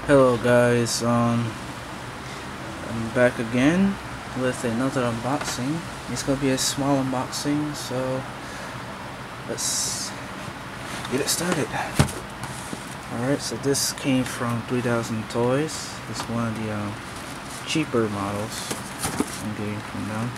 Hello guys, I'm back again with another unboxing. It's gonna be a small unboxing, so let's get it started. Alright, so this came from 3000 Toys. It's one of the cheaper models I'm getting from them.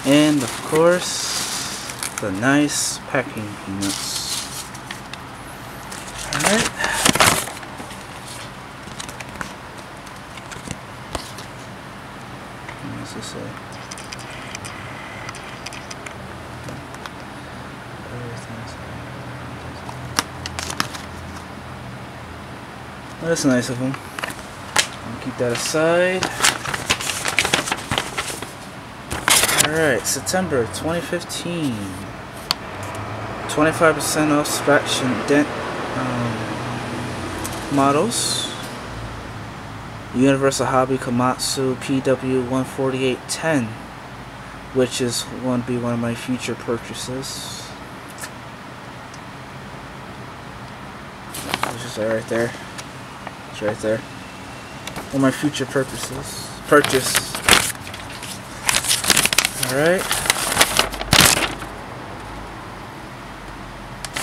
And of course, the nice packing peanuts. Alright. What does this say? Well, that's nice of them. I'll keep that aside. Alright, September 2015. 25% off scratch and dent models. Universal Hobby Komatsu PW14810, which is going to be one of my future purchases. It's just right there. It's right there. One of my future purchases. Alright.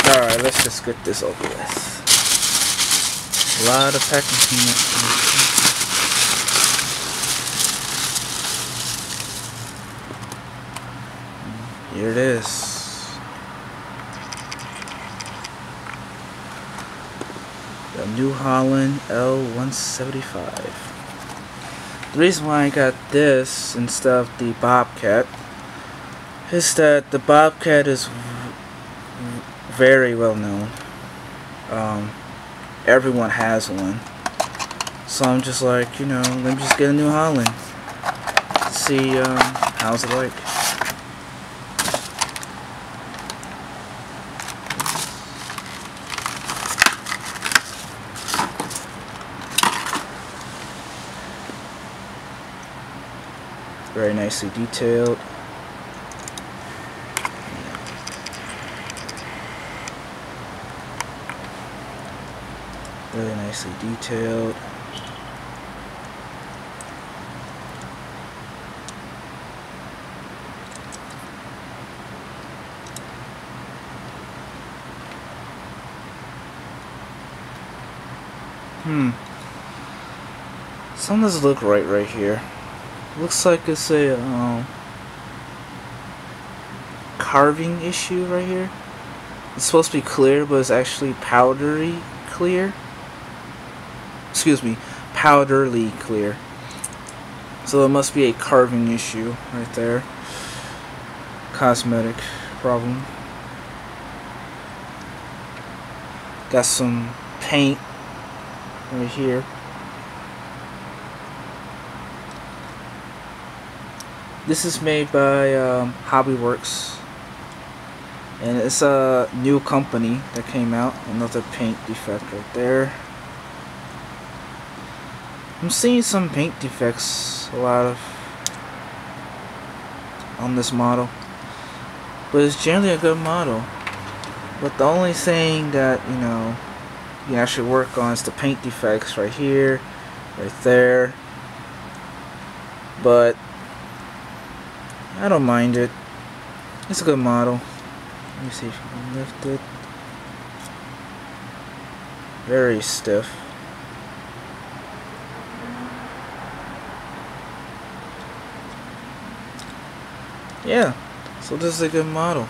Alright, let's just get this over with. A lot of packing peanuts. Here it is. The New Holland L175. The reason why I got this instead of the Bobcat is that the Bobcat is very well known. Everyone has one. So I'm just like, you know, let me just get a New Holland. See how's it like. Very nicely detailed. Really nicely detailed. Something doesn't look right here. Looks like it's a carving issue right here. It's supposed to be clear, but it's actually powdery clear. Excuse me, powderly clear. So it must be a carving issue right there. Cosmetic problem. Got some paint right here. This is made by Hobbyworks, and it's a new company that came out. Another paint defect right there. I'm seeing some paint defects, a lot of, on this model, but it's generally a good model. But the only thing that, you know, you can actually work on is the paint defects right here, right there. But I don't mind it. It's a good model. Let me see if you can lift it. Very stiff. Yeah, so this is a good model.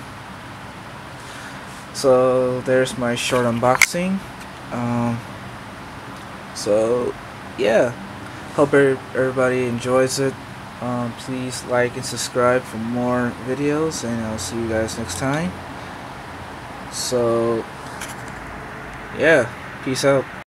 So there's my short unboxing. So yeah, hope everybody enjoys it. Please like and subscribe for more videos, and I'll see you guys next time. So yeah, peace out.